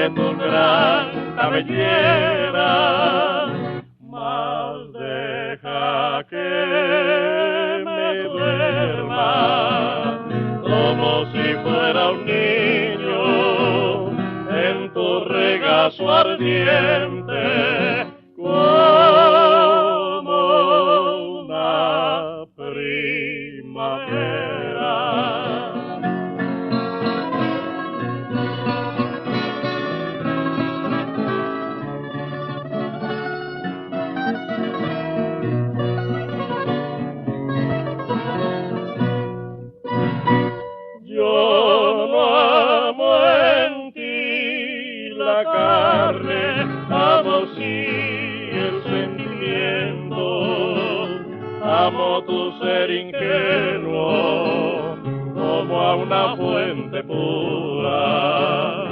de tu gran cabellera, mas deja que me duerma como si fuera un niño en tu regazo ardiente, como una primavera. Yo no amo en ti la carne, amo sí el sentimiento, amo tu ser ingenuo como a una fuente pura,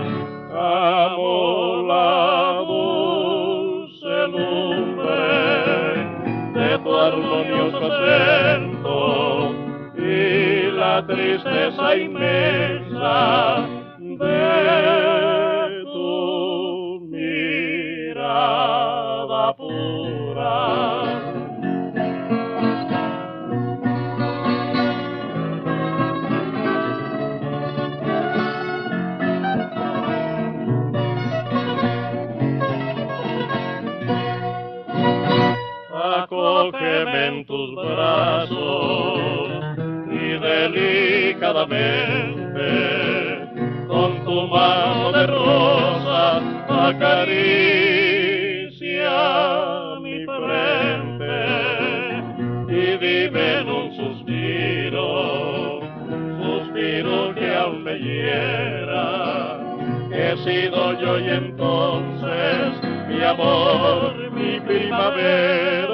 amo la dulce lumbre de tu armonioso acento y la tristeza inmensa de tu mirada pura. Acógeme en tus brazos y delicadamente con tu mano de rosa acaricia mi frente y dime en un suspiro que aún me hiera, que he sido yo y entonces mi amor, mi primavera.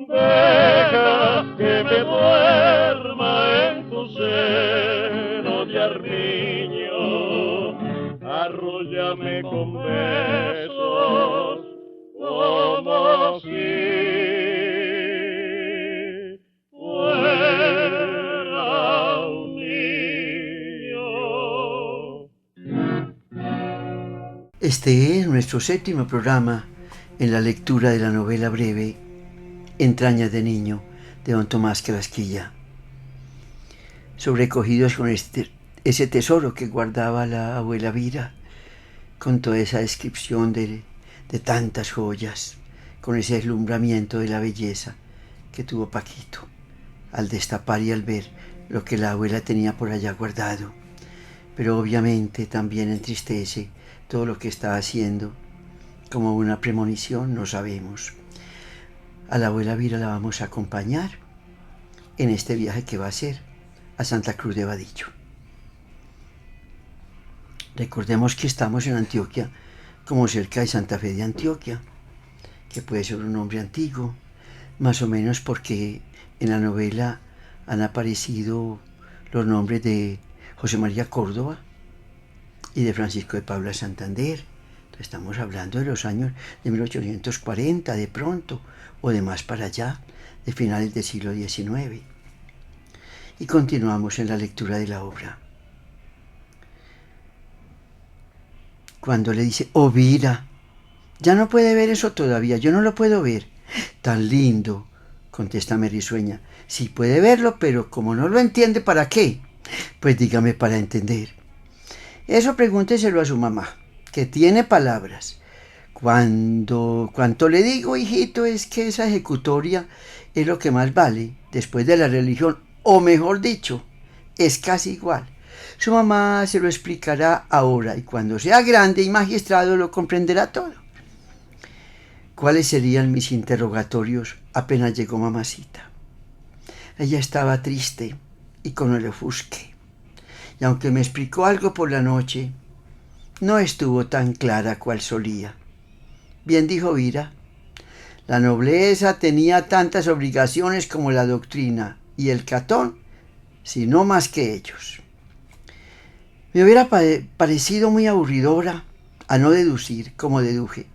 Deja que me duerma en tu seno de armiño, arrúllame con besos como si fuera un niño. Este es nuestro séptimo programa en la lectura de la novela breve Entrañas de niño, de don Tomás Carrasquilla, sobrecogidos con ese tesoro que guardaba la abuela Vira, con toda esa descripción de tantas joyas, con ese deslumbramiento de la belleza que tuvo Paquito al destapar y al ver lo que la abuela tenía por allá guardado. Pero obviamente también entristece todo lo que está haciendo, como una premonición, no sabemos. A la abuela Vira la vamos a acompañar en este viaje que va a hacer a Santa Cruz de Vadillo. Recordemos que estamos en Antioquia, como cerca de Santa Fe de Antioquia, que puede ser un nombre antiguo, más o menos porque en la novela han aparecido los nombres de José María Córdoba y de Francisco de Paula Santander. Entonces estamos hablando de los años de 1840 de pronto, o de más para allá, de finales del siglo XIX. Y continuamos en la lectura de la obra. Cuando le dice, oh Vira, ya no puede ver eso todavía, yo no lo puedo ver. Tan lindo, contesta Risueña. Sí puede verlo, pero como no lo entiende, ¿para qué? Pues dígame para entender. Eso pregúnteselo a su mamá, que tiene palabras. Cuanto le digo, hijito, es que esa ejecutoria es lo que más vale después de la religión, o mejor dicho, es casi igual. Su mamá se lo explicará ahora y cuando sea grande y magistrado lo comprenderá todo. ¿Cuáles serían mis interrogatorios apenas llegó mamacita? Ella estaba triste y con el ofusque, y aunque me explicó algo por la noche, no estuvo tan clara cual solía. Bien dijo Vira, la nobleza tenía tantas obligaciones como la doctrina, y el Catón, si no más que ellos. Me hubiera parecido muy aburridora, a no deducir, como deduje,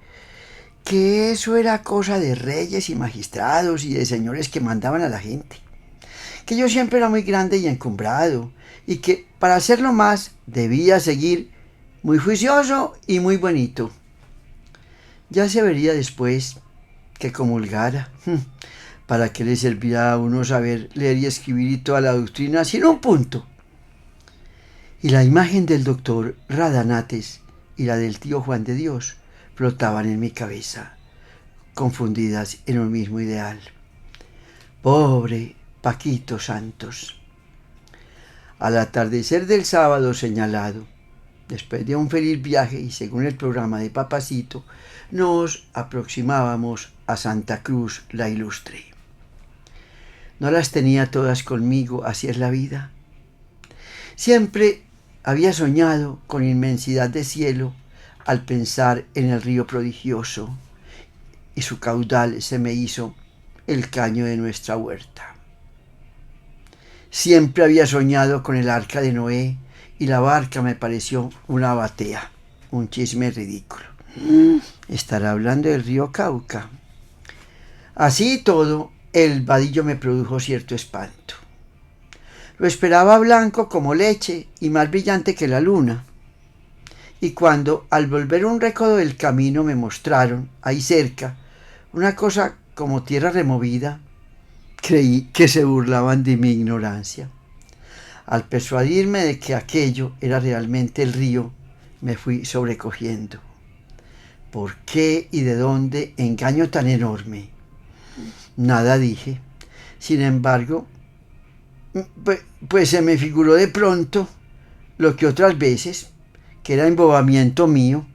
que eso era cosa de reyes y magistrados y de señores que mandaban a la gente, que yo siempre era muy grande y encumbrado, y que para hacerlo más debía seguir muy juicioso y muy bonito. Ya se vería después que comulgara. ¿Para qué le servía a uno saber leer y escribir y toda la doctrina sin un punto? Y la imagen del doctor Radanates y la del tío Juan de Dios flotaban en mi cabeza, confundidas en un mismo ideal. Pobre Paquito Santos. Al atardecer del sábado señalado, después de un feliz viaje y según el programa de Papacito, nos aproximábamos a Santa Cruz la Ilustre. No las tenía todas conmigo, así es la vida. Siempre había soñado con inmensidad de cielo al pensar en el río prodigioso y su caudal se me hizo el caño de nuestra huerta. Siempre había soñado con el arca de Noé y la barca me pareció una batea, un chisme ridículo. Estará hablando del río Cauca. Así y todo, el vadillo me produjo cierto espanto. Lo esperaba blanco como leche y más brillante que la luna. Y cuando al volver un recodo del camino me mostraron, ahí cerca, una cosa como tierra removida, creí que se burlaban de mi ignorancia. Al persuadirme de que aquello era realmente el río, me fui sobrecogiendo. ¿Por qué y de dónde engaño tan enorme? Nada dije. Sin embargo, pues se me figuró de pronto lo que otras veces, que era embobamiento mío,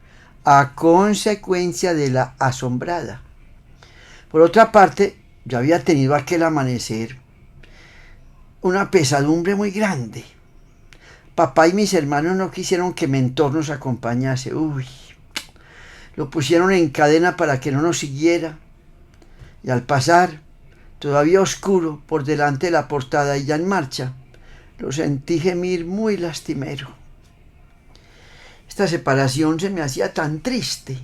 a consecuencia de la asombrada. Por otra parte, yo había tenido aquel amanecer una pesadumbre muy grande. Papá y mis hermanos no quisieron que Mentor nos acompañase. Lo pusieron en cadena para que no nos siguiera. Y al pasar, todavía oscuro, por delante de la portada y ya en marcha, lo sentí gemir muy lastimero. Esta separación se me hacía tan triste.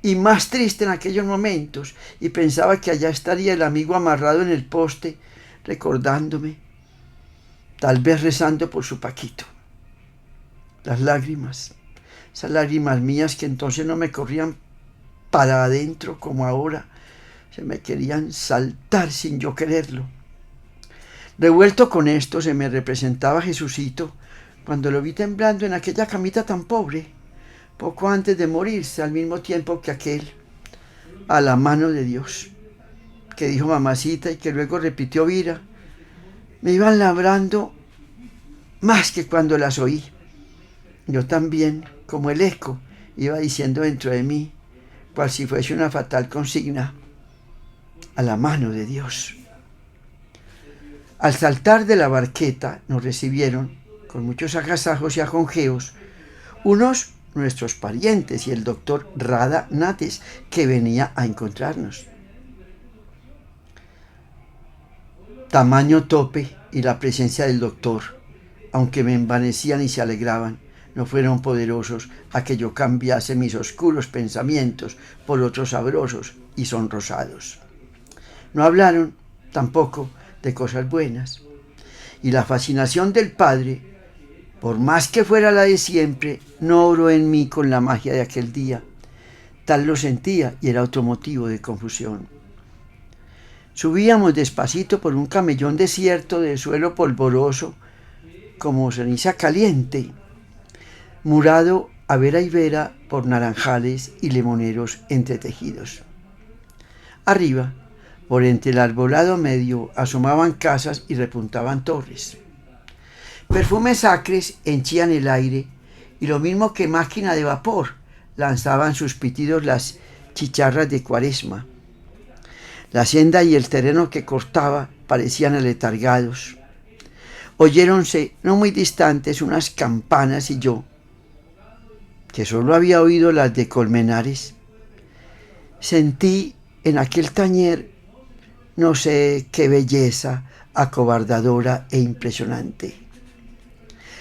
Y más triste en aquellos momentos, y pensaba que allá estaría el amigo amarrado en el poste, recordándome, tal vez rezando por su Paquito. Las lágrimas, esas lágrimas mías que entonces no me corrían para adentro como ahora, se me querían saltar sin yo quererlo. Revuelto con esto, se me representaba Jesucito cuando lo vi temblando en aquella camita tan pobre, poco antes de morirse, al mismo tiempo que aquel, a la mano de Dios, que dijo mamacita y que luego repitió Vira, me iban labrando más que cuando las oí. Yo también, como el eco, iba diciendo dentro de mí, cual si fuese una fatal consigna, a la mano de Dios. Al saltar de la barqueta nos recibieron, con muchos agasajos y ajonjeos, unos nuestros parientes y el doctor Radanates, que venía a encontrarnos. Tamaño tope y la presencia del doctor, aunque me envanecían y se alegraban, no fueron poderosos a que yo cambiase mis oscuros pensamientos por otros sabrosos y sonrosados. No hablaron tampoco de cosas buenas, y la fascinación del padre, por más que fuera la de siempre, no obró en mí con la magia de aquel día. Tal lo sentía y era otro motivo de confusión. Subíamos despacito por un camellón desierto de suelo polvoroso, como ceniza caliente, murado a vera y vera por naranjales y limoneros entretejidos. Arriba, por entre el arbolado medio, asomaban casas y repuntaban torres. Perfumes acres henchían el aire y lo mismo que máquina de vapor lanzaban sus pitidos las chicharras de Cuaresma. La senda y el terreno que cortaba parecían aletargados. Oyéronse no muy distantes unas campanas y yo, que solo había oído las de Colmenares, sentí en aquel tañer no sé qué belleza acobardadora e impresionante.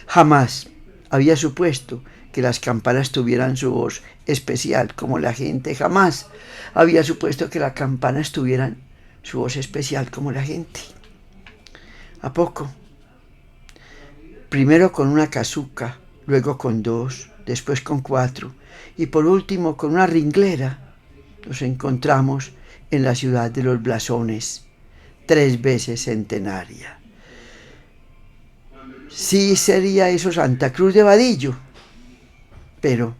Jamás había supuesto que las campanas tuvieran su voz especial como la gente. Jamás había supuesto que las campanas tuvieran su voz especial como la gente. ¿A poco? Primero con una casuca luego con 2, después con 4 y por último con una ringlera. Nos encontramos en la ciudad de los blasones, 3 veces centenaria. Sí sería eso Santa Cruz de Vadillo, pero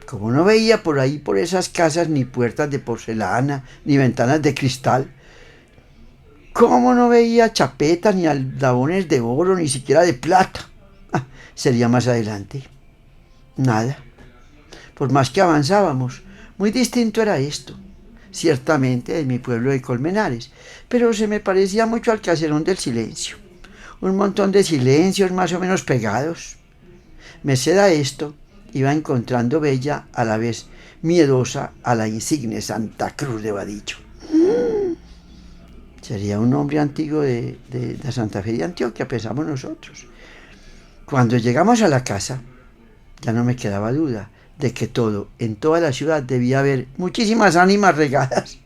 como no veía por ahí, por esas casas, ni puertas de porcelana, ni ventanas de cristal, ¿cómo no veía chapetas, ni aldabones de oro, ni siquiera de plata? Sería más adelante. Nada. Por más que avanzábamos, muy distinto era esto, ciertamente de mi pueblo de Colmenares, pero se me parecía mucho al caserón del silencio. Un montón de silencios más o menos pegados. Merced a esto, iba encontrando bella, a la vez miedosa, a la insigne Santa Cruz de Vadillo. Sería un nombre antiguo de Santa Fe de Antioquia, pensamos nosotros. Cuando llegamos a la casa, ya no me quedaba duda de que en toda la ciudad debía haber muchísimas ánimas regadas,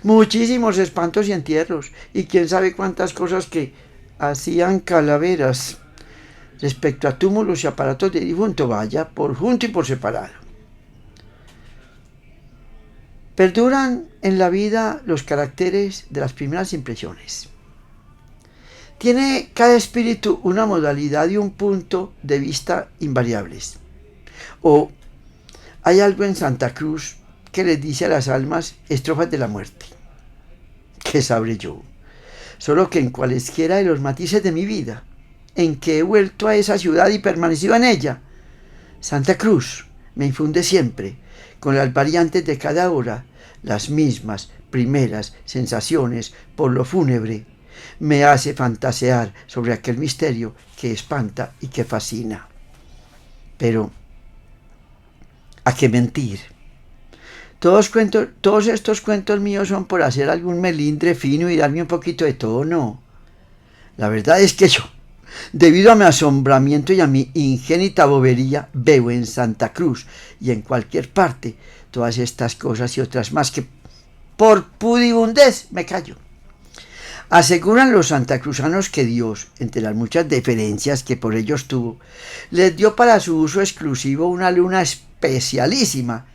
muchísimos espantos y entierros, y quién sabe cuántas cosas que hacían calaveras respecto a túmulos y aparatos de difunto, vaya, por junto y por separado. Perduran en la vida los caracteres de las primeras impresiones. Tiene cada espíritu una modalidad y un punto de vista invariables. O hay algo en Santa Cruz que les dice a las almas estrofas de la muerte. ¿Qué sabré yo? Solo que en cualesquiera de los matices de mi vida, en que he vuelto a esa ciudad y permanecido en ella, Santa Cruz me infunde siempre, con las variantes de cada hora, las mismas primeras sensaciones por lo fúnebre. Me hace fantasear sobre aquel misterio que espanta y que fascina. Pero, ¿a qué mentir? Todos estos cuentos míos son por hacer algún melindre fino y darme un poquito de tono. La verdad es que yo, debido a mi asombramiento y a mi ingénita bobería, veo en Santa Cruz y en cualquier parte todas estas cosas y otras más que por pudibundez me callo. Aseguran los santacruzanos que Dios, entre las muchas deferencias que por ellos tuvo, les dio para su uso exclusivo una luna especialísima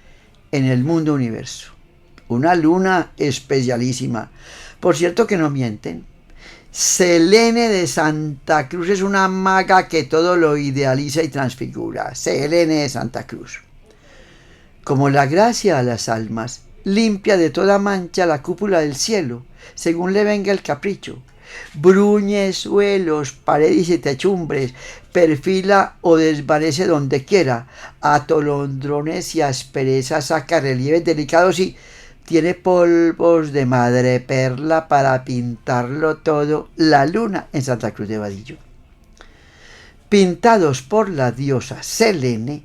en el mundo universo. Una luna especialísima. Por cierto que no mienten. Selene de Santa Cruz es una maga que todo lo idealiza y transfigura. Selene de Santa Cruz. Como la gracia a las almas, limpia de toda mancha la cúpula del cielo, según le venga el capricho. Bruñe suelos, paredes y techumbres, perfila o desvanece donde quiera, atolondrones y asperezas saca relieves delicados y tiene polvos de madreperla para pintarlo todo, la luna en Santa Cruz de Vadillo. Pintados por la diosa Selene,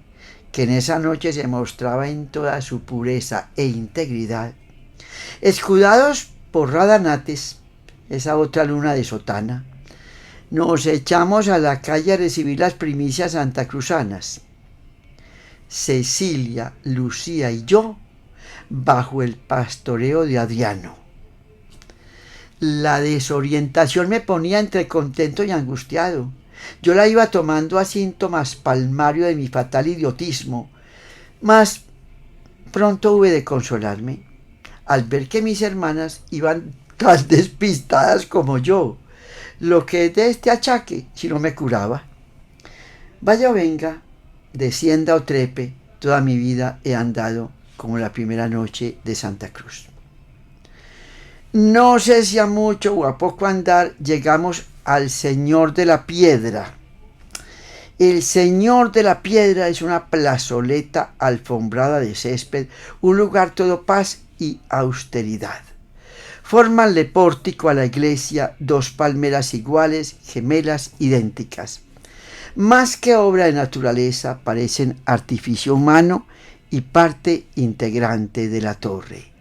que en esa noche se mostraba en toda su pureza e integridad, escudados por Radanates, esa otra luna de sotana, nos echamos a la calle a recibir las primicias santacruzanas. Cecilia, Lucía y yo, bajo el pastoreo de Adriano. La desorientación me ponía entre contento y angustiado. Yo la iba tomando a síntomas palmario de mi fatal idiotismo, mas pronto hube de consolarme al ver que mis hermanas iban tan despistadas como yo, lo que de este achaque si no me curaba. Vaya o venga, descienda o trepe, toda mi vida he andado como la primera noche de Santa Cruz. No sé si a mucho o a poco andar llegamos al Señor de la Piedra. El Señor de la Piedra es una plazoleta alfombrada de césped, un lugar todo paz y austeridad. Fórmanle pórtico a la iglesia 2 palmeras iguales, gemelas, idénticas. Más que obra de naturaleza, parecen artificio humano y parte integrante de la torre.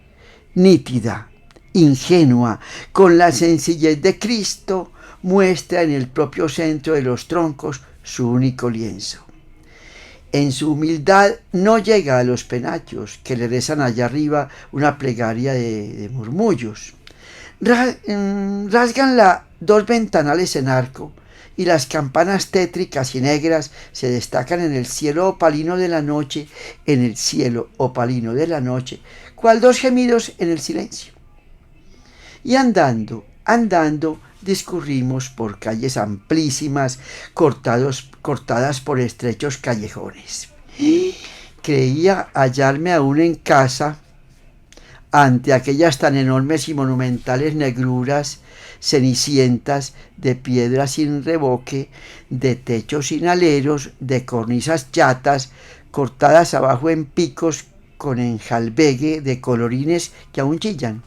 Nítida, ingenua, con la sencillez de Cristo, muestra en el propio centro de los troncos su único lienzo. En su humildad no llega a los penachos que le rezan allá arriba una plegaria de murmullos. Rasgan 2 ventanales en arco y las campanas tétricas y negras se destacan en el cielo opalino de la noche, en el cielo opalino de la noche, cual dos gemidos en el silencio. Y andando, discurrimos por calles amplísimas, cortadas por estrechos callejones. Creía hallarme aún en casa, ante aquellas tan enormes y monumentales negruras cenicientas de piedras sin revoque, de techos sin aleros, de cornisas chatas, cortadas abajo en picos con enjalbegue de colorines que aún chillan,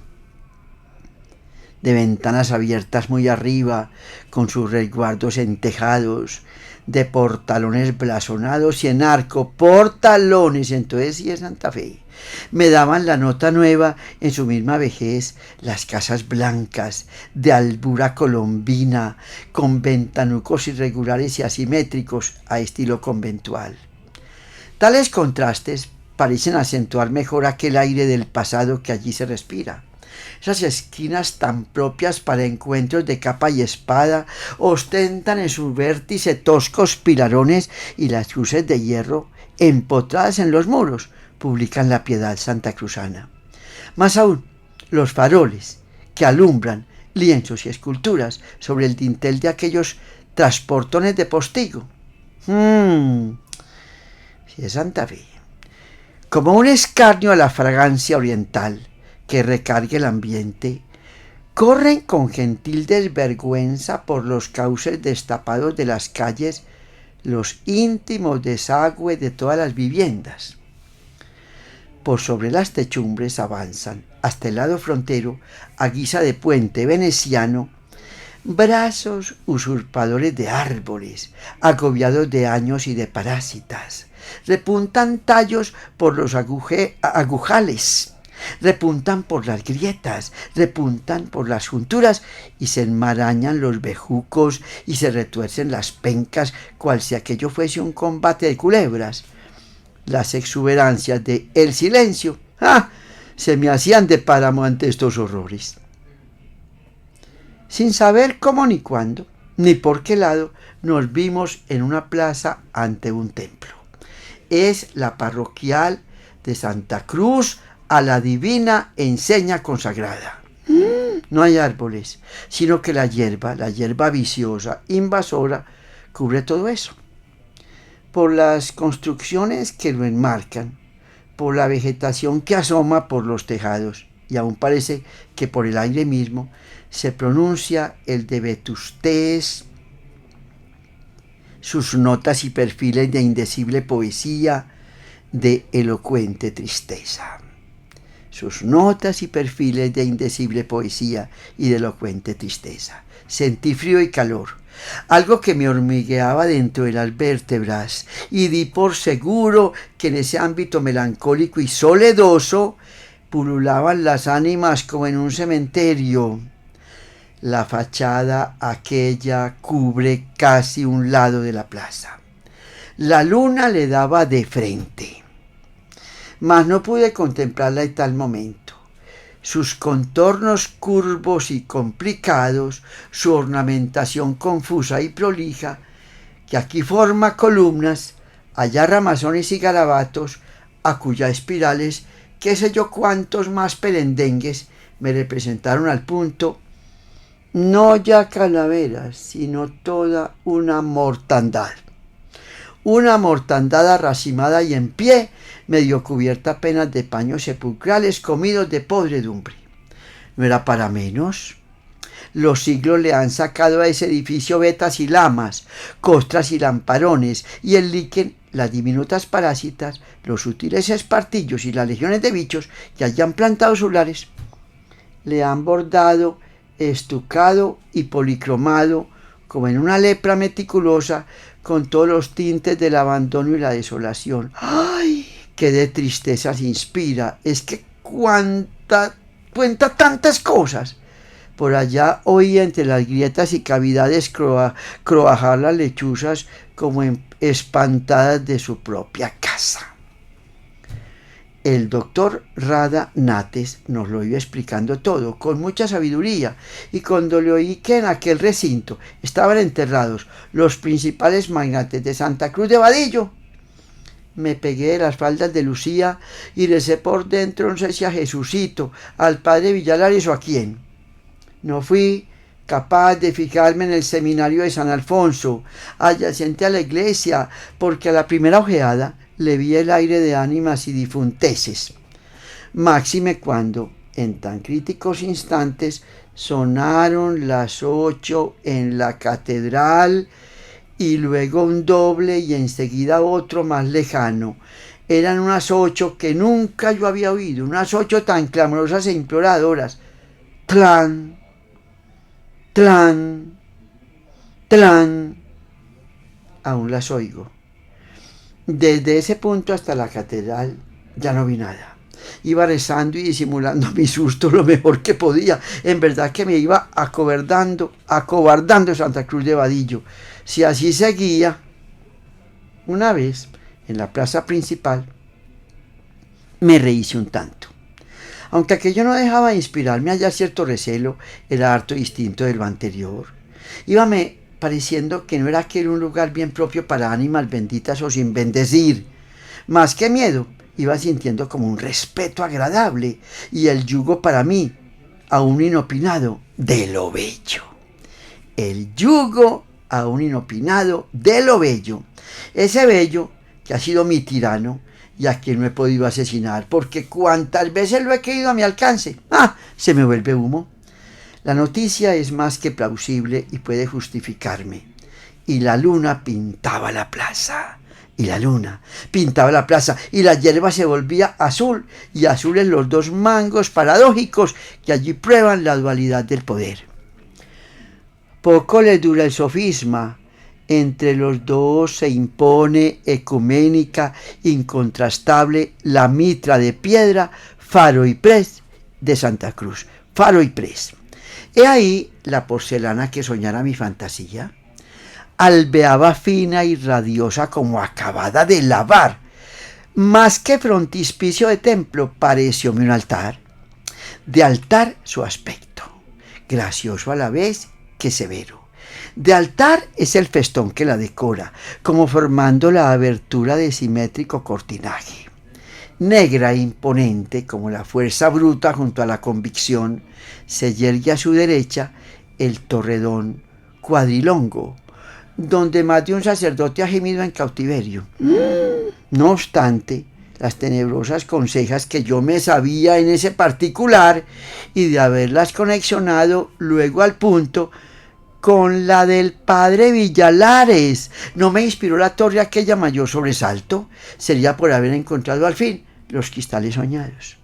de ventanas abiertas muy arriba, con sus resguardos entejados, de portalones blasonados y en arco, portalones, entonces sí es Santa Fe. Me daban la nota nueva en su misma vejez, las casas blancas, de albura colombina, con ventanucos irregulares y asimétricos a estilo conventual. Tales contrastes parecen acentuar mejor aquel aire del pasado que allí se respira. Esas esquinas tan propias para encuentros de capa y espada ostentan en su vértice toscos pilarones y las cruces de hierro empotradas en los muros publican la piedad santacruzana. Más aún, los faroles que alumbran lienzos y esculturas sobre el dintel de aquellos transportones de postigo. Si es Santa Fe. Como un escarnio a la fragancia oriental que recargue el ambiente, corren con gentil desvergüenza por los cauces destapados de las calles los íntimos desagües de todas las viviendas. Por sobre las techumbres avanzan, hasta el lado frontero, a guisa de puente veneciano, brazos usurpadores de árboles, agobiados de años y de parásitas. Repuntan tallos por los agujales, repuntan por las grietas, repuntan por las junturas y se enmarañan los bejucos y se retuercen las pencas, cual si aquello fuese un combate de culebras. Las exuberancias de el silencio se me hacían de páramo ante estos horrores. Sin saber cómo ni cuándo, ni por qué lado, nos vimos en una plaza ante un templo. Es la parroquial de Santa Cruz a la divina enseña consagrada. No hay árboles, sino que la hierba viciosa, invasora, cubre todo eso. Por las construcciones que lo enmarcan, por la vegetación que asoma por los tejados, y aún parece que por el aire mismo se pronuncia el de vetustez, sus notas y perfiles de indecible poesía, de elocuente tristeza. Sus notas y perfiles de indecible poesía y de elocuente tristeza. Sentí frío y calor, algo que me hormigueaba dentro de las vértebras, y di por seguro que en ese ámbito melancólico y soledoso pululaban las ánimas como en un cementerio. La fachada aquella cubre casi un lado de la plaza. La luna le daba de frente, mas no pude contemplarla en tal momento. Sus contornos curvos y complicados, su ornamentación confusa y prolija, que aquí forma columnas, allá ramazones y garabatos, acullá espirales, qué sé yo cuántos más perendengues, me representaron al punto, no ya calaveras, sino toda una mortandad. Una mortandad arracimada y en pie, medio cubierta apenas de paños sepulcrales comidos de podredumbre. No era para menos. Los siglos le han sacado a ese edificio vetas y lamas, costras y lamparones, y el líquen, las diminutas parásitas, los sutiles espartillos y las legiones de bichos que hayan plantado sus lares. Le han bordado, estucado y policromado, como en una lepra meticulosa, con todos los tintes del abandono y la desolación. ¡Ay! ¡Qué de tristezas inspira! Es que cuenta tantas cosas. Por allá oía entre las grietas y cavidades croajar las lechuzas como espantadas de su propia casa. El doctor Rada Nates nos lo iba explicando todo, con mucha sabiduría, y cuando le oí que en aquel recinto estaban enterrados los principales magnates de Santa Cruz de Vadillo, me pegué de las faldas de Lucía y recé por dentro, no sé si a Jesucito, al padre Villalares o a quién. No fui capaz de fijarme en el seminario de San Alfonso, adyacente a la iglesia, porque a la primera ojeada le vi el aire de ánimas y difunteses. Máxime cuando, en tan críticos instantes, sonaron las 8 en la catedral y luego un doble y enseguida otro más lejano. Eran unas 8 que nunca yo había oído, unas 8 tan clamorosas e imploradoras. Tlan, tlan, tlan. Aún las oigo. Desde ese punto hasta la catedral ya no vi nada. Iba rezando y disimulando mi susto lo mejor que podía. En verdad que me iba acobardando Santa Cruz de Vadillo. Si así seguía, una vez en la plaza principal me rehice un tanto. Aunque aquello no dejaba de inspirarme allá cierto recelo, era harto distinto de lo anterior. Íbame pareciendo que no era aquel un lugar bien propio para ánimas benditas o sin bendecir. Más que miedo, iba sintiendo como un respeto agradable y el yugo para mí, aún inopinado, de lo bello. El yugo aún inopinado de lo bello. Ese bello que ha sido mi tirano y a quien no he podido asesinar, porque cuantas veces lo he querido a mi alcance, se me vuelve humo. La noticia es más que plausible y puede justificarme. Y la luna pintaba la plaza. Y la luna pintaba la plaza. Y la hierba se volvía azul. Y azules los dos mangos paradójicos que allí prueban la dualidad del poder. Poco le dura el sofisma. Entre los dos se impone ecuménica, incontrastable, la mitra de piedra, faro y pres de Santa Cruz. Faro y pres. He ahí la porcelana que soñara mi fantasía. Albeaba fina y radiosa como acabada de lavar. Más que frontispicio de templo, parecióme un altar. De altar su aspecto, gracioso a la vez que severo. De altar es el festón que la decora, como formando la abertura de simétrico cortinaje. Negra e imponente como la fuerza bruta junto a la convicción, se yergue a su derecha el torredón cuadrilongo, donde más de un sacerdote ha gemido en cautiverio. No obstante, las tenebrosas consejas que yo me sabía en ese particular y de haberlas conexionado luego al punto con la del padre Villalares, no me inspiró la torre aquella mayor sobresalto. Sería por haber encontrado al fin los cristales soñados.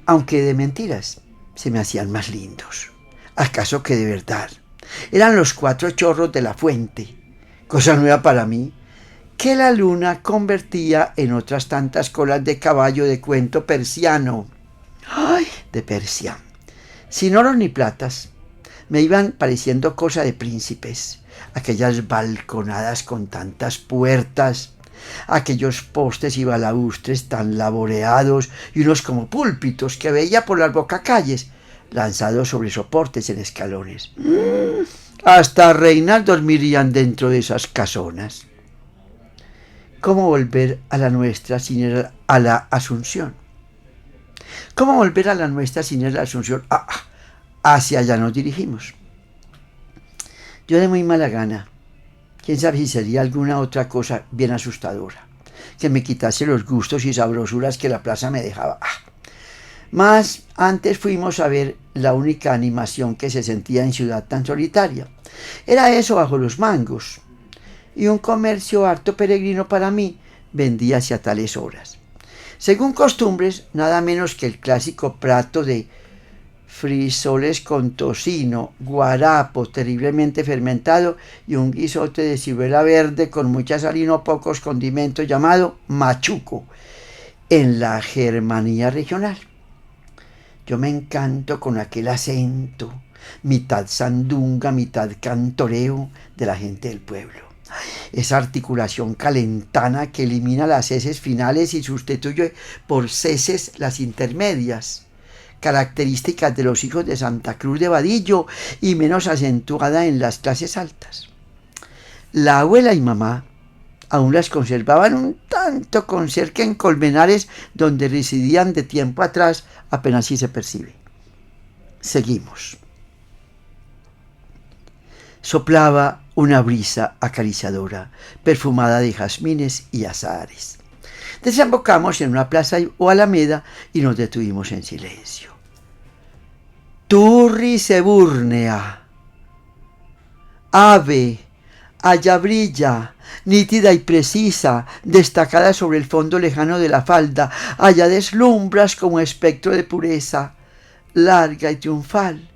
Aunque de mentiras se me hacían más lindos. ¿Acaso que de verdad? Eran los 4 chorros de la fuente, cosa nueva para mí, que la luna convertía en otras tantas colas de caballo de cuento persiano. ¡Ay! De Persia. Sin oros ni platas, me iban pareciendo cosa de príncipes. Aquellas balconadas con tantas puertas, aquellos postes y balaustres tan laboreados y unos como púlpitos que veía por las bocacalles, lanzados sobre soportes en escalones. Hasta reinas dormirían dentro de esas casonas. ¿Cómo volver a la nuestra sin ir a la Asunción? ¿Cómo volver a la nuestra sin ir a la Asunción? Hacia allá nos dirigimos. Yo de muy mala gana, quién sabe si sería alguna otra cosa bien asustadora, que me quitase los gustos y sabrosuras que la plaza me dejaba. Mas antes fuimos a ver la única animación que se sentía en ciudad tan solitaria. Era eso bajo los mangos. Y un comercio harto peregrino para mí vendía hacia tales horas. Según costumbres, nada menos que el clásico plato de frisoles con tocino, guarapo terriblemente fermentado y un guisote de ciruela verde con mucha sal y no pocos condimentos llamado machuco en la Germanía regional. Yo me encanto con aquel acento, mitad sandunga, mitad cantoreo de la gente del pueblo. Esa articulación calentana que elimina las heces finales y sustituye por ceses las intermedias, características de los hijos de Santa Cruz de Vadillo y menos acentuada en las clases altas. La abuela y mamá aún las conservaban un tanto con cerca en Colmenares, donde residían de tiempo atrás, apenas si se percibe. Seguimos. Soplaba una brisa acariciadora, perfumada de jazmines y azahares. Desembocamos en una plaza o alameda y nos detuvimos en silencio. Turris eburnea, ave, allá brilla, nítida y precisa, destacada sobre el fondo lejano de la falda, allá deslumbras como espectro de pureza, larga y triunfal.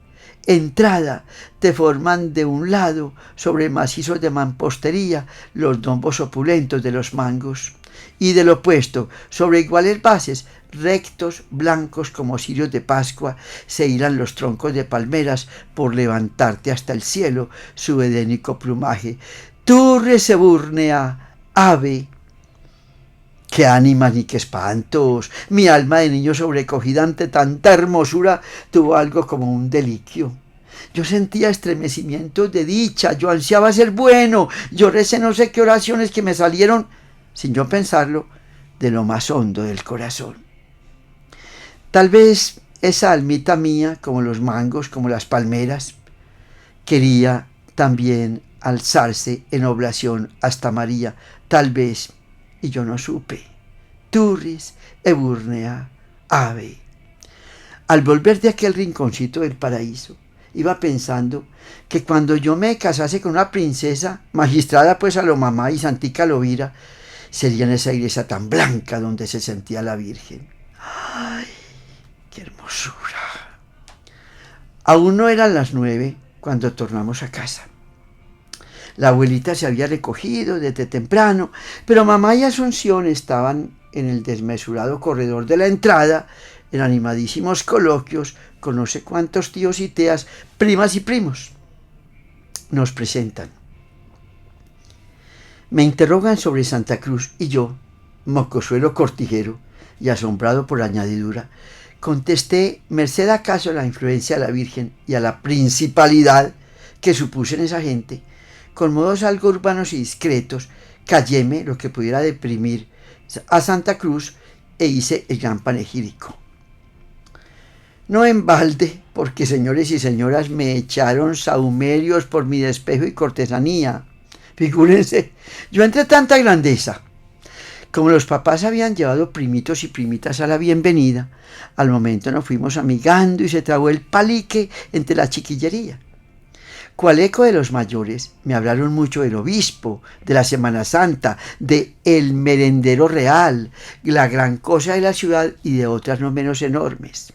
Entrada, te forman de un lado, sobre macizos de mampostería, los dombos opulentos de los mangos, y del opuesto, sobre iguales bases, rectos, blancos como cirios de Pascua, se hilan los troncos de palmeras por levantarte hasta el cielo su edénico plumaje. Turris eburnea, ave. ¡Qué ánimas ni qué espantos! Mi alma de niño sobrecogida ante tanta hermosura tuvo algo como un deliquio. Yo sentía estremecimientos de dicha, yo ansiaba ser bueno, yo recé no sé qué oraciones que me salieron, sin yo pensarlo, de lo más hondo del corazón. Tal vez esa almita mía, como los mangos, como las palmeras, quería también alzarse en oblación hasta María, tal vez, y yo no supe. Turris eburnea, ave. Al volver de aquel rinconcito del paraíso, iba pensando que cuando yo me casase con una princesa, magistrada pues a lo mamá y santica lo vira, sería en esa iglesia tan blanca donde se sentía la Virgen. ¡Ay, qué hermosura! Aún no eran las 9 cuando tornamos a casa. La abuelita se había recogido desde temprano, pero mamá y Asunción estaban en el desmesurado corredor de la entrada, en animadísimos coloquios con no sé cuántos tíos y tías, primas y primos. Nos presentan. Me interrogan sobre Santa Cruz y yo, mocosuelo cortijero y asombrado por la añadidura, contesté, merced acaso a la influencia de la Virgen y a la principalidad que supuse en esa gente, con modos algo urbanos y discretos, calléme lo que pudiera deprimir a Santa Cruz e hice el gran panegírico. No en balde, porque señores y señoras me echaron sahumerios por mi despejo y cortesanía. Figúrense, yo entre tanta grandeza. Como los papás habían llevado primitos y primitas a la bienvenida, al momento nos fuimos amigando y se trabó el palique entre la chiquillería. Cual eco de los mayores, me hablaron mucho del obispo, de la Semana Santa, de el merendero real, la gran cosa de la ciudad y de otras no menos enormes.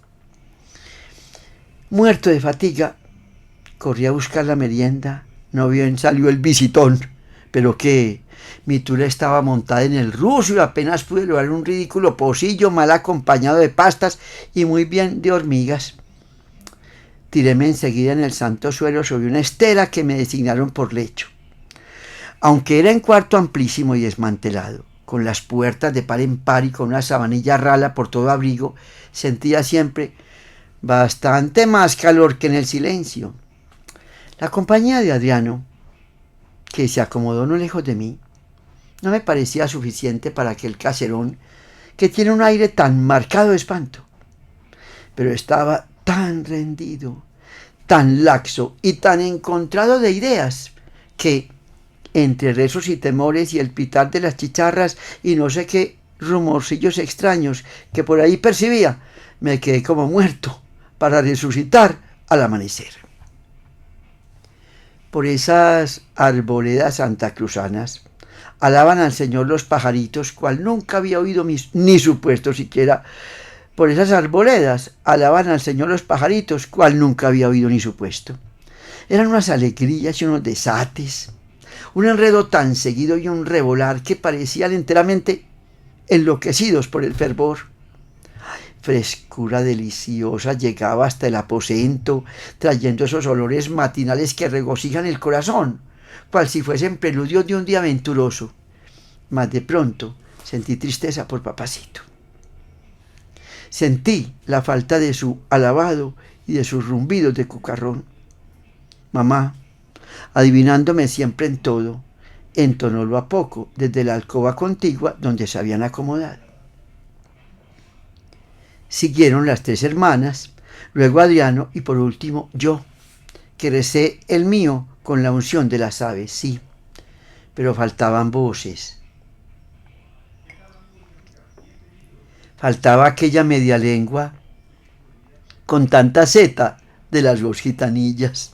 Muerto de fatiga, corrí a buscar la merienda, no bien salió el visitón, pero que mi tula estaba montada en el ruso y apenas pude lograr un ridículo pocillo mal acompañado de pastas y muy bien de hormigas. Tiréme enseguida en el santo suelo sobre una estera que me designaron por lecho. Aunque era en cuarto amplísimo y desmantelado, con las puertas de par en par y con una sabanilla rala por todo abrigo, sentía siempre bastante más calor que en el silencio. La compañía de Adriano, que se acomodó no lejos de mí, no me parecía suficiente para aquel caserón que tiene un aire tan marcado de espanto. Pero estaba tan rendido, tan laxo y tan encontrado de ideas que, entre rezos y temores y el pitar de las chicharras y no sé qué rumorcillos extraños que por ahí percibía, me quedé como muerto para resucitar al amanecer. Por esas arboledas santacruzanas alaban al Señor los pajaritos, cual nunca había oído ni supuesto siquiera. Por esas arboledas alaban al Señor los pajaritos, cual nunca había oído ni supuesto. Eran unas alegrías y unos desates, un enredo tan seguido y un revolar que parecían enteramente enloquecidos por el fervor. Frescura deliciosa llegaba hasta el aposento, trayendo esos olores matinales que regocijan el corazón, cual si fuesen preludios de un día aventuroso. Mas de pronto sentí tristeza por papacito. Sentí la falta de su alabado y de sus rumbidos de cucarrón. Mamá, adivinándome siempre en todo, entonó lo a poco desde la alcoba contigua donde se habían acomodado. Siguieron las 3 hermanas, luego Adriano y por último yo, que recé el mío con la unción de las aves, sí, pero faltaban voces. Faltaba aquella media lengua con tanta seta de las 2 gitanillas.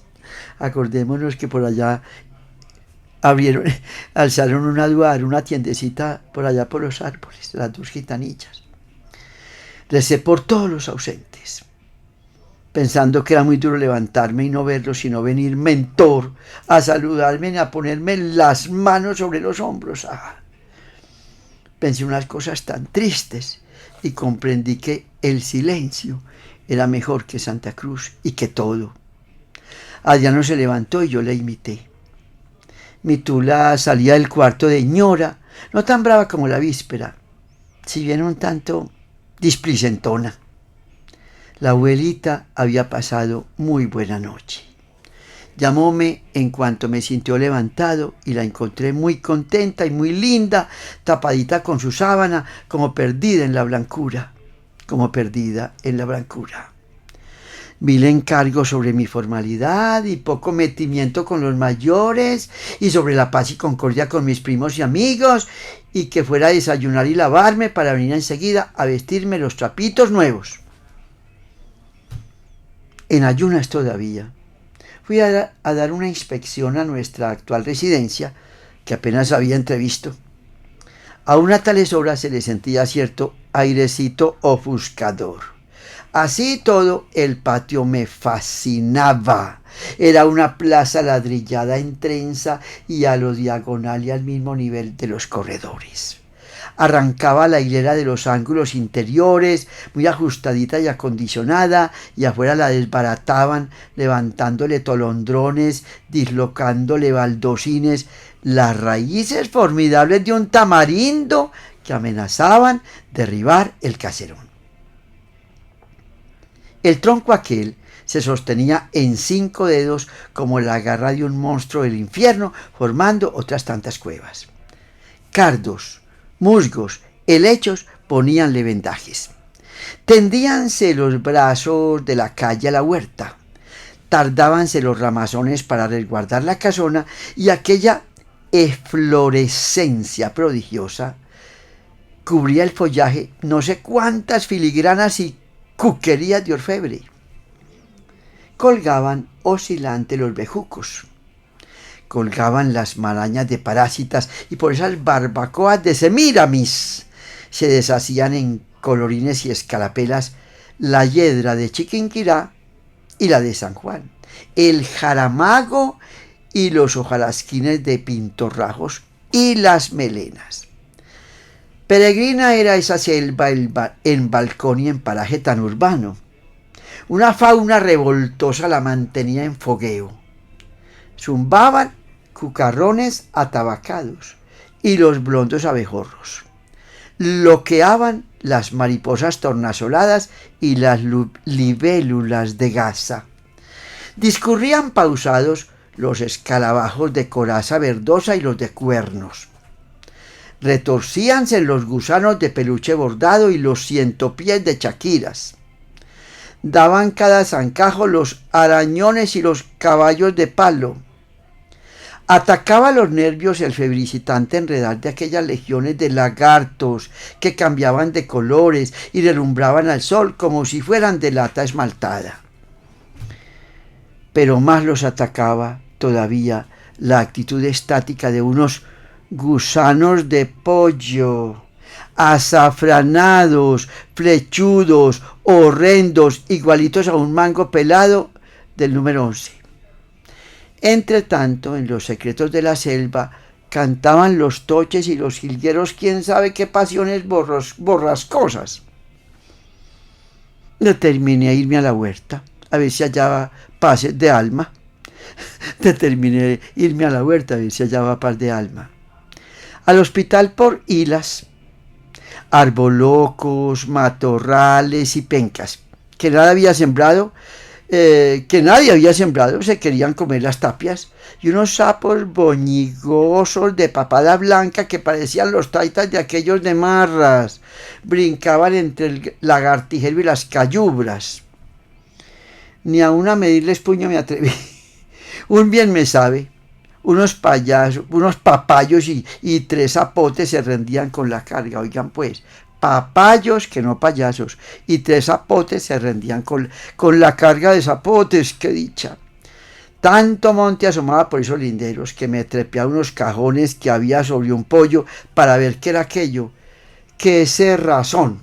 Acordémonos que por allá alzaron un aduar, una tiendecita por allá por los árboles, las 2 gitanillas. Recé por todos los ausentes, pensando que era muy duro levantarme y no verlos, sino venir mentor a saludarme y a ponerme las manos sobre los hombros. Pensé unas cosas tan tristes y comprendí que el silencio era mejor que Santa Cruz y que todo. Adriano se levantó y yo le imité. Mi tula salía del cuarto de ñora, no tan brava como la víspera, si bien un tanto displicentona. La abuelita había pasado muy buena noche. Llamóme en cuanto me sintió levantado y la encontré muy contenta y muy linda, tapadita con su sábana, como perdida en la blancura. Mil encargos sobre mi formalidad y poco metimiento con los mayores, y sobre la paz y concordia con mis primos y amigos, y que fuera a desayunar y lavarme para venir enseguida a vestirme los trapitos nuevos. En ayunas todavía, fui a dar una inspección a nuestra actual residencia, que apenas había entrevisto. Aún a tales horas se le sentía cierto airecito ofuscador. Así todo, el patio me fascinaba. Era una plaza ladrillada en trenza y a lo diagonal y al mismo nivel de los corredores. Arrancaba la hilera de los ángulos interiores, muy ajustadita y acondicionada, y afuera la desbarataban, levantándole tolondrones, dislocándole baldosines, las raíces formidables de un tamarindo que amenazaban derribar el caserón. El tronco aquel se sostenía en 5 dedos como la garra de un monstruo del infierno, formando otras tantas cuevas. Cardos, musgos, helechos poníanle vendajes. Tendíanse los brazos de la calle a la huerta. Tardábanse los ramazones para resguardar la casona y aquella eflorescencia prodigiosa cubría el follaje no sé cuántas filigranas y cuquerías de orfebre. Colgaban oscilantes los bejucos, colgaban las marañas de parásitas, y por esas barbacoas de Semíramis se deshacían en colorines y escarapelas la hiedra de Chiquinquirá y la de San Juan, el jaramago y los hojarasquines de Pintorrajos y las melenas. Peregrina era esa selva en balcón y en paraje tan urbano. Una fauna revoltosa la mantenía en fogueo. Zumbaban cucarrones atabacados y los blondos abejorros. Loqueaban las mariposas tornasoladas y las libélulas de gasa. Discurrían pausados los escarabajos de coraza verdosa y los de cuernos. Retorcíanse los gusanos de peluche bordado y los cientopiés de chaquiras. Daban cada zancajo los arañones y los caballos de palo. Atacaba los nervios el febricitante enredar de aquellas legiones de lagartos que cambiaban de colores y relumbraban al sol como si fueran de lata esmaltada. Pero más los atacaba todavía la actitud estática de unos gusanos de pollo, azafranados, flechudos, horrendos, igualitos a un mango pelado del número 11. Entre tanto, en los secretos de la selva cantaban los toches y los jilgueros quién sabe qué pasiones borrascosas. Determiné a irme a la huerta, a ver si hallaba paces de alma. Determiné irme a la huerta a ver si hallaba paz de alma. Al hospital por hilas, arbolocos, matorrales y pencas, que nadie había sembrado, se querían comer las tapias, y unos sapos boñigosos de papada blanca que parecían los taitas de aquellos de Marras, brincaban entre el lagartijero y las cayubras. Ni aun a medirles puño me atreví. Un bien me sabe, unos papayos y 3 zapotes se rendían con la carga. Oigan pues, papayos que no payasos, y 3 zapotes se rendían con la carga de zapotes, qué dicha. Tanto monte asomaba por esos linderos que me trepé a unos cajones que había sobre un pollo para ver qué era aquello. ¡Qué cerrazón!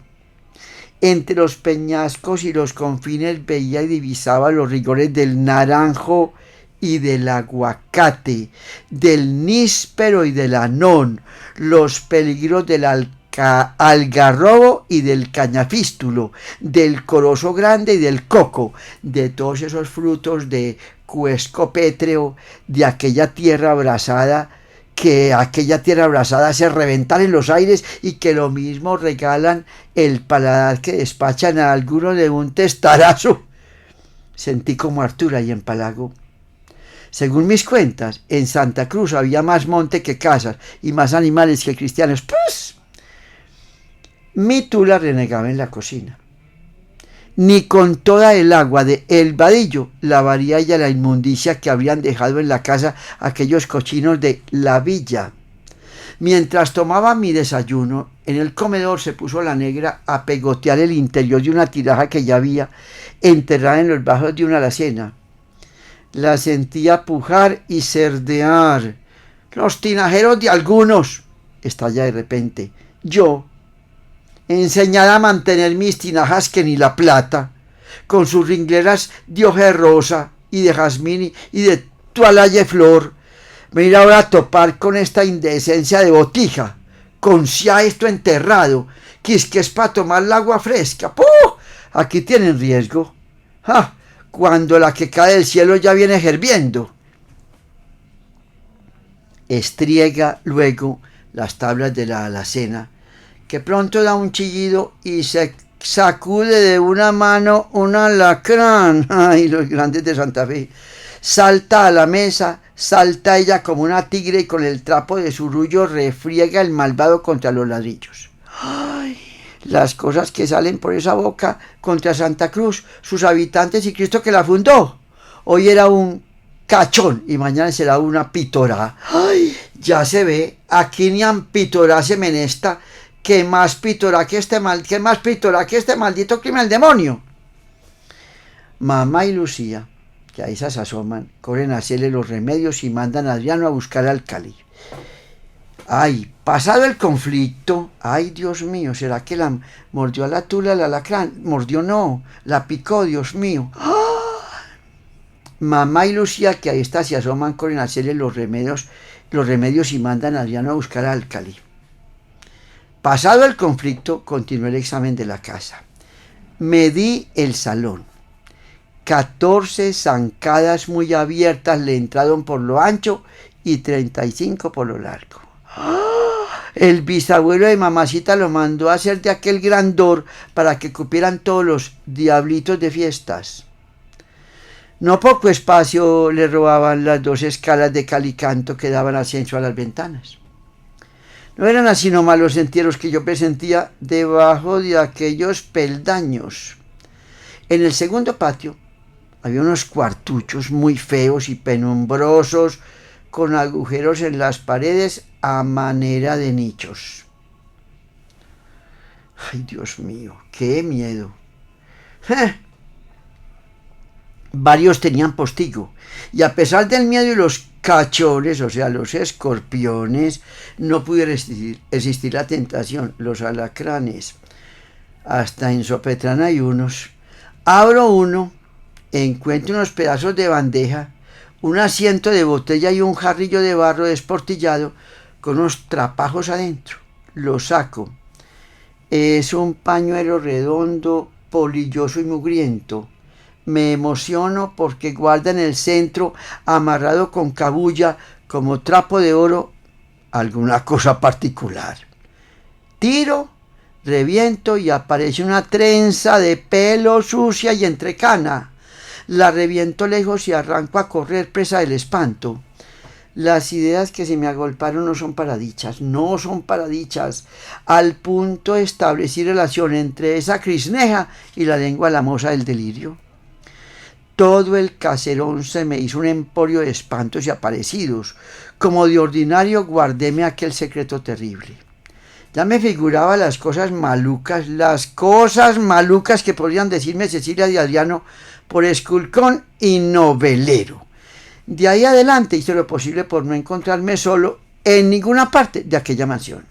Entre los peñascos y los confines veía y divisaba los rigores del naranjo y del aguacate, del níspero y del anón, los peligros del algarrobo y del cañafístulo, del corozo grande y del coco, de todos esos frutos de cuesco pétreo, de aquella tierra abrasada, que aquella tierra abrasada hace reventar en los aires y que lo mismo regalan el paladar que despachan a alguno de un testarazo. Sentí como Arturo ahí en Palago. Según mis cuentas, en Santa Cruz había más monte que casas y más animales que cristianos. ¡Pues! Mi tula renegaba en la cocina. Ni con toda el agua de El Vadillo lavaría ella la inmundicia que habrían dejado en la casa aquellos cochinos de la villa. Mientras tomaba mi desayuno, en el comedor se puso la negra a pegotear el interior de una tiraja que ya había enterrada en los bajos de una alacena. La sentía pujar y cerdear. Los tinajeros de algunos, estalla de repente. Yo, enseñada a mantener mis tinajas que ni la plata, con sus ringleras de hoja de rosa y de jazmín y de toalalla de flor, me irá ahora a topar con esta indecencia de botija, con ya esto enterrado, que es para tomar el agua fresca. ¡Puh! Aquí tienen riesgo. ¡Ja! Cuando la que cae del cielo ya viene hirviendo. Estriega luego las tablas de la alacena, que pronto da un chillido y se sacude de una mano un alacrán. ¡Ay, los grandes de Santa Fe! Salta a la mesa, salta ella como una tigre y con el trapo de su rullo refriega el malvado contra los ladrillos. ¡Ay! Las cosas que salen por esa boca contra Santa Cruz, sus habitantes y Cristo que la fundó. Hoy era un cachón y mañana será una pitorá. ¡Ay! Ya se ve, aquí ni an pitorá se menesta, que más pitorá que este maldito crimen del demonio. Mamá y Lucía, que ahí se asoman, corren a hacerle los remedios y mandan a Adriano a buscar al Cali. Ay, pasado el conflicto, ay, Dios mío, ¿será que la mordió a la tula el alacrán? Mordió no, la picó, Dios mío. ¡Ah! Mamá y Lucía, que ahí está, se asoman, corren a hacerle los remedios y mandan a Adriano a buscar al Cali. Pasado el conflicto, continuó el examen de la casa. Medí el salón. 14 zancadas muy abiertas le entraron por lo ancho y 35 por lo largo. El bisabuelo de mamacita lo mandó a hacer de aquel grandor para que cupieran todos los diablitos de fiestas. No poco espacio le robaban las 2 escalas de calicanto que daban ascenso a las ventanas. No eran así nomás los entierros que yo presentía debajo de aquellos peldaños. En el segundo patio había unos cuartuchos muy feos y penumbrosos, con agujeros en las paredes a manera de nichos. ¡Ay, Dios mío! ¡Qué miedo! Varios tenían postigo, y a pesar del miedo y los cachones, o sea, los escorpiones, no pudo resistir la tentación, los alacranes. Hasta en Sopetrán hay unos. Abro uno, encuentro unos pedazos de bandeja, un asiento de botella y un jarrillo de barro desportillado con unos trapajos adentro. Lo saco. Es un pañuelo redondo, polilloso y mugriento. me emociono porque guarda en el centro, amarrado con cabulla, como trapo de oro, alguna cosa particular. Tiro, reviento y aparece una trenza de pelo sucia y entrecana. La reviento lejos y arranco a correr presa del espanto. Las ideas que se me agolparon no son para dichas, al punto establecí relación entre esa crisneja y la lengua lamosa del delirio. Todo el caserón se me hizo un emporio de espantos y aparecidos. Como de ordinario guardéme aquel secreto terrible. Ya me figuraba las cosas malucas que podrían decirme Cecilia y Adriano por esculcón y novelero. De ahí adelante hice lo posible por no encontrarme solo en ninguna parte de aquella mansión.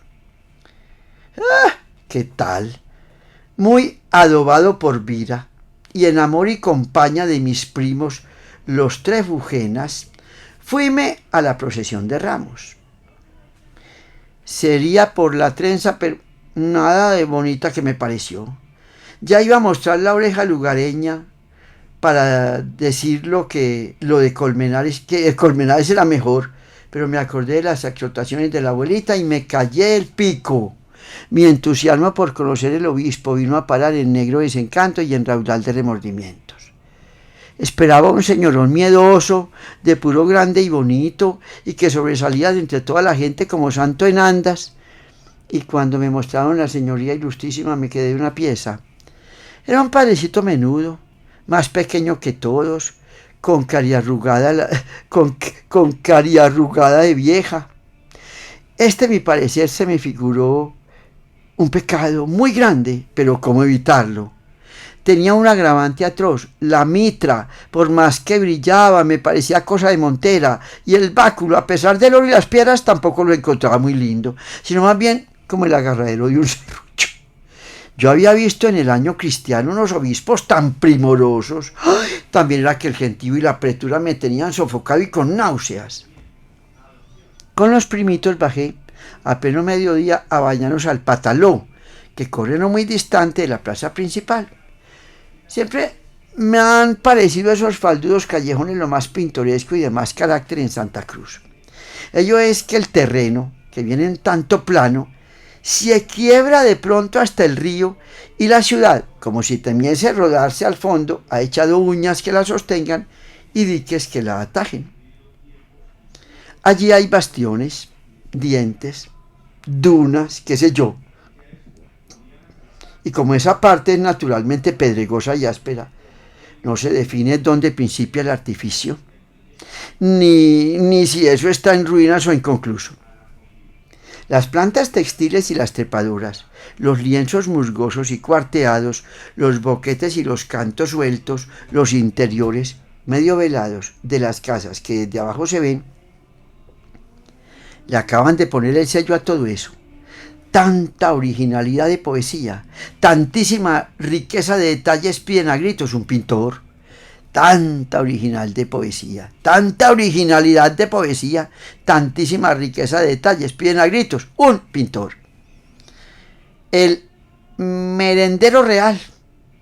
¿Qué tal? Muy adobado por Vira y en amor y compañía de mis primos, los Trefugenas, fuime a la procesión de Ramos. Sería por la trenza, pero nada de bonita que me pareció. Ya iba a mostrar la oreja lugareña para decir lo de Colmenares, que Colmenares era mejor, pero me acordé de las exhortaciones de la abuelita y me callé el pico. Mi entusiasmo por conocer el obispo vino a parar en negro desencanto y en raudal de remordimientos. Esperaba un señorón miedoso, de puro grande y bonito, y que sobresalía de entre toda la gente como santo en andas, y cuando me mostraron la señoría ilustrísima me quedé de una pieza. Era un padrecito menudo, más pequeño que todos, con cari arrugada de vieja. Mi parecer se me figuró un pecado muy grande, pero ¿cómo evitarlo? Tenía un agravante atroz. La mitra, por más que brillaba, me parecía cosa de montera, y el báculo, a pesar del oro y las piedras, tampoco lo encontraba muy lindo, sino más bien como el agarradero de un serrucho. Yo había visto en el año cristiano unos obispos tan primorosos. También era que el gentío y la pretura me tenían sofocado y con náuseas. Con los primitos bajé a pleno mediodía a bañarnos al Pataló, que corre no muy distante de la plaza principal. Siempre me han parecido esos faldudos callejones lo más pintoresco y de más carácter en Santa Cruz. Ello es que el terreno, que viene en tanto plano, se quiebra de pronto hasta el río, y la ciudad, como si temiese rodarse al fondo, ha echado uñas que la sostengan y diques que la atajen. Allí hay bastiones, dientes, dunas, qué sé yo. Y como esa parte es naturalmente pedregosa y áspera, no se define dónde principia el artificio, ni si eso está en ruinas o inconcluso. Las plantas textiles y las trepaduras, los lienzos musgosos y cuarteados, los boquetes y los cantos sueltos, los interiores medio velados de las casas que desde abajo se ven, le acaban de poner el sello a todo eso. Tanta originalidad de poesía, tantísima riqueza de detalles piden a gritos un pintor. Tanta originalidad de poesía, tantísima riqueza de detalles piden a gritos un pintor. El merendero real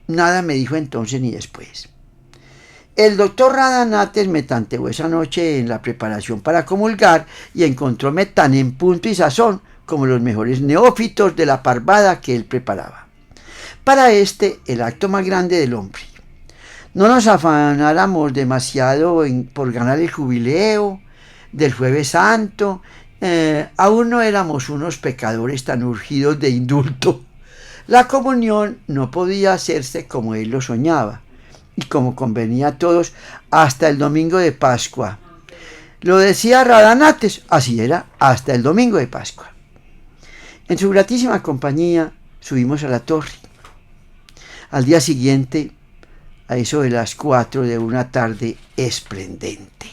nada me dijo entonces ni después. El doctor Radanates me tanteó esa noche en la preparación para comulgar y encontróme tan en punto y sazón como los mejores neófitos de la parvada que él preparaba. Para el acto más grande del hombre. No nos afanáramos demasiado por ganar el jubileo del Jueves Santo. Aún no éramos unos pecadores tan urgidos de indulto. La comunión no podía hacerse como él lo soñaba y como convenía a todos hasta el domingo de Pascua. Lo decía Radanates, así era, hasta el domingo de Pascua. En su gratísima compañía subimos a la torre. Al día siguiente, a eso de las 4 de una tarde esplendente.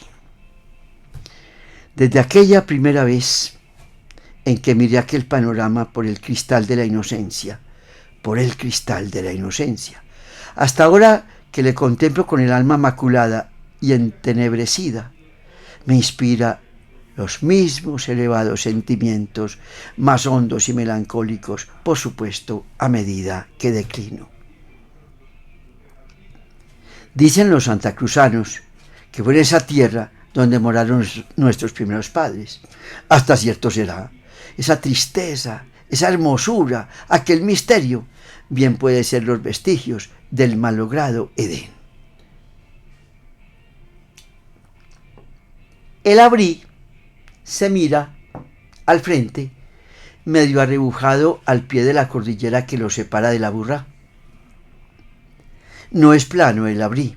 Desde aquella primera vez en que miré aquel panorama por el cristal de la inocencia, hasta ahora que le contemplo con el alma maculada y entenebrecida, me inspira los mismos elevados sentimientos, más hondos y melancólicos, por supuesto, a medida que declino. Dicen los santacruzanos que fue en esa tierra donde moraron nuestros primeros padres. Hasta cierto será. Esa tristeza, esa hermosura, aquel misterio, bien puede ser los vestigios del malogrado Edén. El Abrí se mira al frente, medio arrebujado al pie de la cordillera que lo separa de la Burrá. No es plano el Abrí,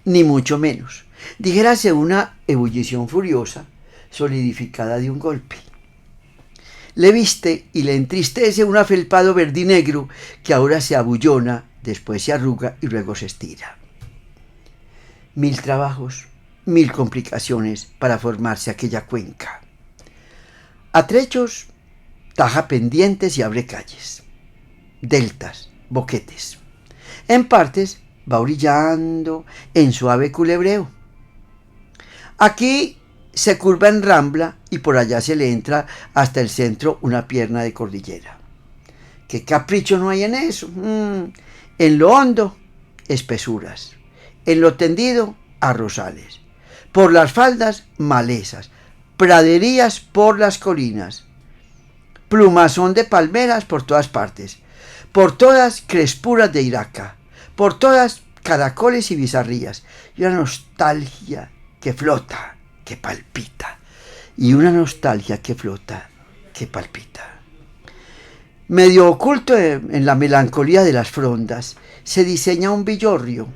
ni mucho menos. Dijérase una ebullición furiosa, solidificada de un golpe. Le viste y le entristece un afelpado verdinegro que ahora se abullona, después se arruga y luego se estira. 1000 trabajos, 1000 complicaciones para formarse aquella cuenca. A trechos taja pendientes y abre calles, deltas, boquetes. En partes va orillando en suave culebreo. Aquí se curva en rambla y por allá se le entra hasta el centro una pierna de cordillera. ¿Qué capricho no hay en eso? En lo hondo, espesuras. En lo tendido, arrozales. Por las faldas, malezas. Praderías por las colinas. Plumazón de palmeras por todas partes. Por todas, crespuras de iraca. Por todas, caracoles y bizarrías. Y una nostalgia que flota, que palpita. Y una nostalgia que flota, que palpita. Medio oculto en la melancolía de las frondas, se diseña un villorrio.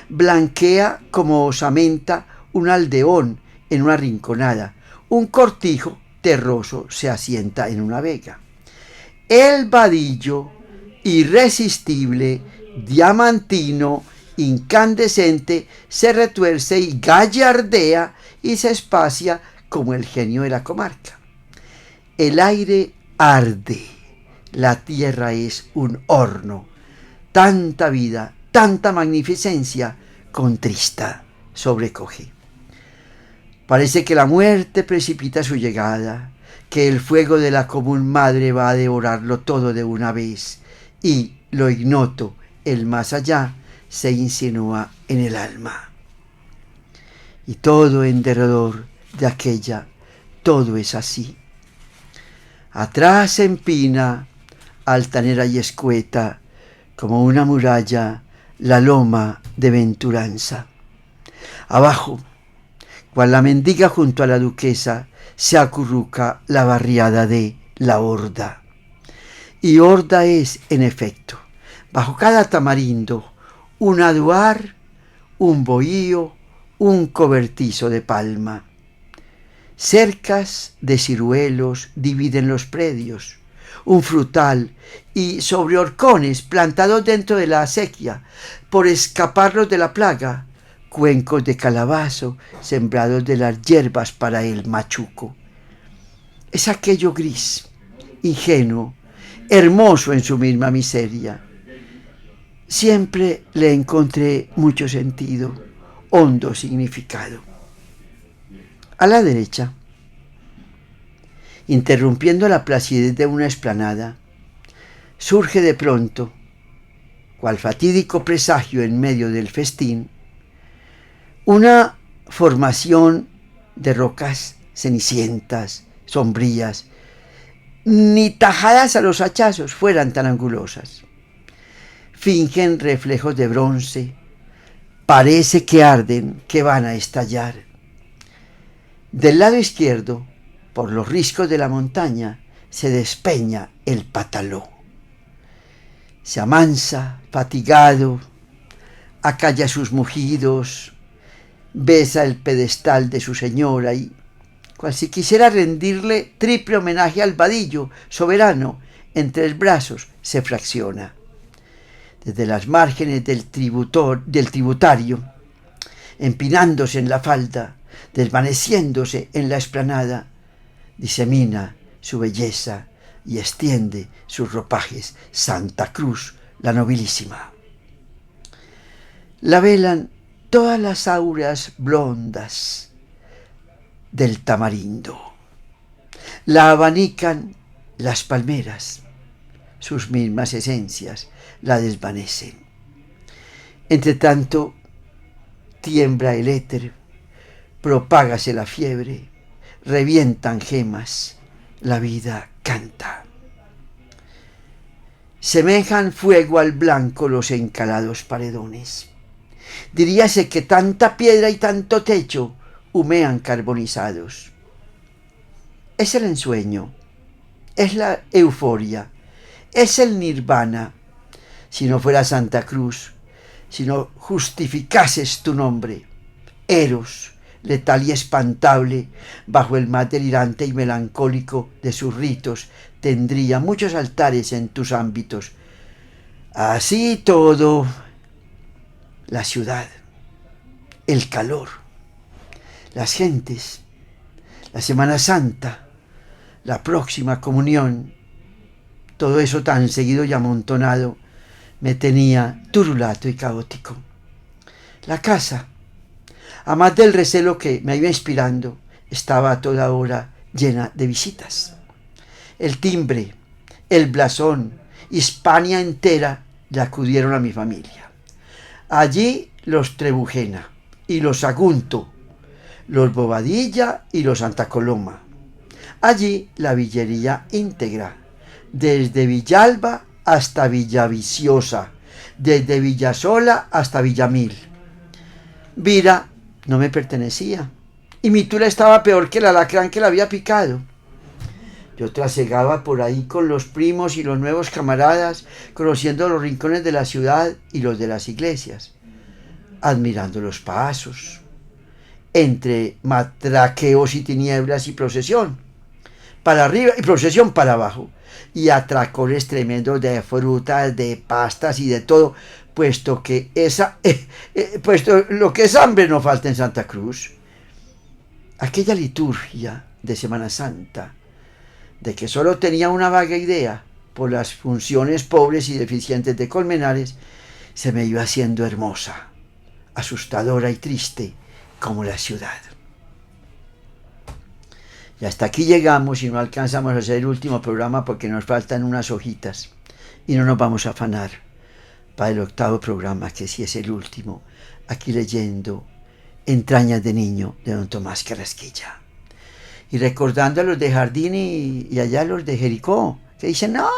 Blanquea como osamenta un aldeón en una rinconada. Un cortijo terroso se asienta en una vega. El vadillo, irresistible, diamantino, incandescente, se retuerce y gallardea y se espacia como el genio de la comarca. El aire arde, la tierra es un horno. Tanta vida, tanta magnificencia, contrista, sobrecoge. Parece que la muerte precipita su llegada, que el fuego de la común madre va a devorarlo todo de una vez, y lo ignoto, el más allá, se insinúa en el alma. Y todo en derredor de aquella, todo es así. Atrás se empina, altanera y escueta, como una muralla, la loma de Venturanza. Abajo, cual la mendiga junto a la duquesa, se acurruca la barriada de la Horda. Y Horda es, en efecto, bajo cada tamarindo, un aduar, un bohío, un cobertizo de palma. Cercas de ciruelos dividen los predios, un frutal y sobre horcones plantados dentro de la acequia, por escaparlos de la plaga, cuencos de calabazo sembrados de las hierbas para el machuco. Es aquello gris, ingenuo, hermoso en su misma miseria. Siempre le encontré mucho sentido, hondo significado. A la derecha, interrumpiendo la placidez de una explanada, surge de pronto, cual fatídico presagio en medio del festín, una formación de rocas cenicientas, sombrías, ni tajadas a los hachazos fueran tan angulosas. Fingen reflejos de bronce, parece que arden, que van a estallar. Del lado izquierdo, por los riscos de la montaña, se despeña el Pataló. Se amansa, fatigado, acalla sus mugidos, besa el pedestal de su señora y, cual si quisiera rendirle triple homenaje al vadillo soberano, entre los brazos se fracciona. Desde las márgenes del tributario, empinándose en la falda, desvaneciéndose en la explanada, disemina su belleza y extiende sus ropajes Santa Cruz, la nobilísima. La velan todas las auras blondas del tamarindo. La abanican las palmeras, sus mismas esencias la desvanecen. Entre tanto, tiembla el éter, propágase la fiebre, revientan gemas, la vida canta. Semejan fuego al blanco los encalados paredones. Diríase que tanta piedra y tanto techo humean carbonizados. Es el ensueño, es la euforia, es el nirvana. Si no fuera Santa Cruz, si no justificases tu nombre, Eros, letal y espantable, bajo el mar delirante y melancólico de sus ritos, tendría muchos altares en tus ámbitos. Así todo, la ciudad, el calor, las gentes, la Semana Santa, la próxima comunión, todo eso tan seguido y amontonado me tenía turulato y caótico. La casa, a más del recelo que me iba inspirando, estaba a toda hora llena de visitas. El timbre, el blasón, Hispania entera le acudieron a mi familia. Allí los Trebujena y los Sagunto, los Bobadilla y los Santa Coloma. Allí la villería íntegra, desde Villalba hasta Villaviciosa, desde Villasola hasta Villamil. Vira no me pertenecía, y mi tula estaba peor que el alacrán que la había picado. Yo trasegaba por ahí con los primos y los nuevos camaradas, conociendo los rincones de la ciudad y los de las iglesias, admirando los pasos, entre matraqueos y tinieblas y procesión para arriba y procesión para abajo, y atracones tremendos de frutas, de pastas y de todo, puesto lo que es hambre no falta en Santa Cruz. Aquella liturgia de Semana Santa, de que solo tenía una vaga idea por las funciones pobres y deficientes de Colmenares, se me iba haciendo hermosa, asustadora y triste como la ciudad. Y hasta aquí llegamos y no alcanzamos a hacer el último programa porque nos faltan unas hojitas y no nos vamos a afanar para el 8º programa, que sí es el último, aquí leyendo Entrañas de niño de don Tomás Carrasquilla. Y recordando a los de Jardín y allá los de Jericó, que dicen, no,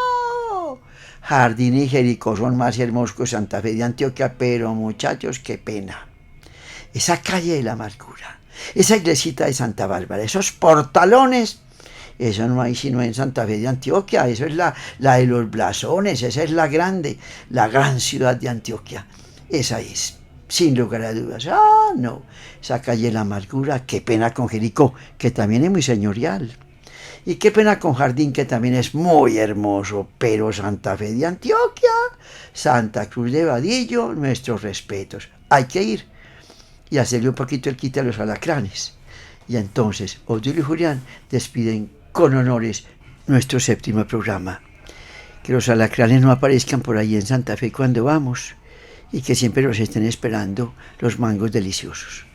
Jardín y Jericó son más hermosos que Santa Fe de Antioquia, pero muchachos, qué pena. Esa calle de la amargura, esa iglesita de Santa Bárbara, esos portalones, eso no hay sino en Santa Fe de Antioquia, eso es la de los blasones, esa es la grande, la gran ciudad de Antioquia, esa es, sin lugar a dudas. No, esa calle de la amargura, qué pena con Jericó, que también es muy señorial, y qué pena con Jardín, que también es muy hermoso, pero Santa Fe de Antioquia, Santa Cruz de Vadillo, nuestros respetos, hay que ir y hacerle un poquito el quite a los alacranes. Y entonces, Odilio y Julián despiden con honores nuestro 7º programa. Que los alacranes no aparezcan por ahí en Santa Fe cuando vamos, y que siempre los estén esperando los mangos deliciosos.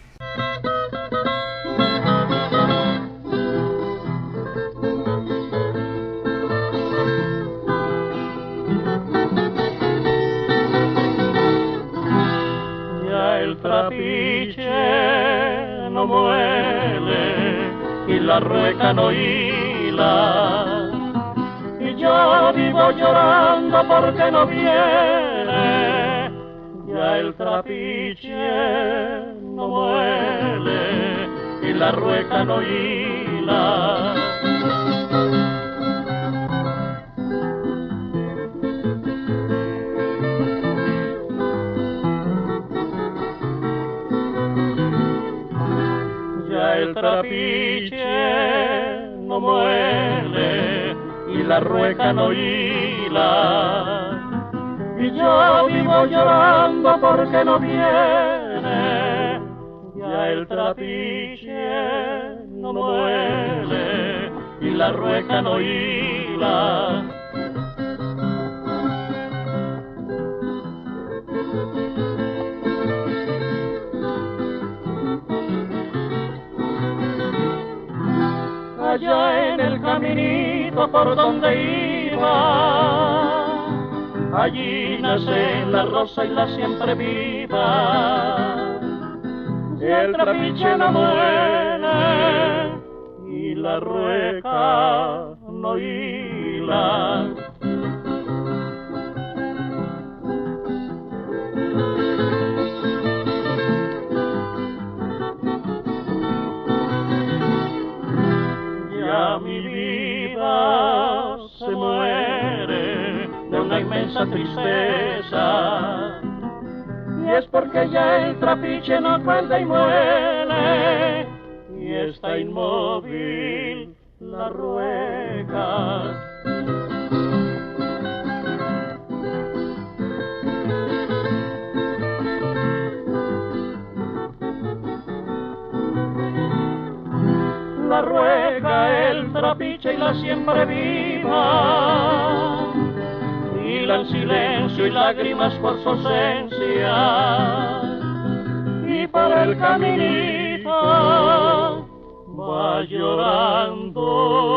Trapiche no muele y la rueca no hila, y yo vivo llorando porque no viene. Ya el trapiche no muele y la rueca no hila. El trapiche no muele y la rueca no hila, y yo vivo llorando porque no viene. Ya el trapiche no muele y la rueca no hila. Allá en el caminito por donde iba, allí nace la rosa y la siempre viva. el trapiche no muere y la rueca no hila. Ya mi vida se muere de una inmensa tristeza, y es porque ya el trapiche no cuenta y muere, y está inmóvil la rueca. La rueca, el trapiche y la siempre viva, hilan silencio y lágrimas por su ausencia, y por el caminito va llorando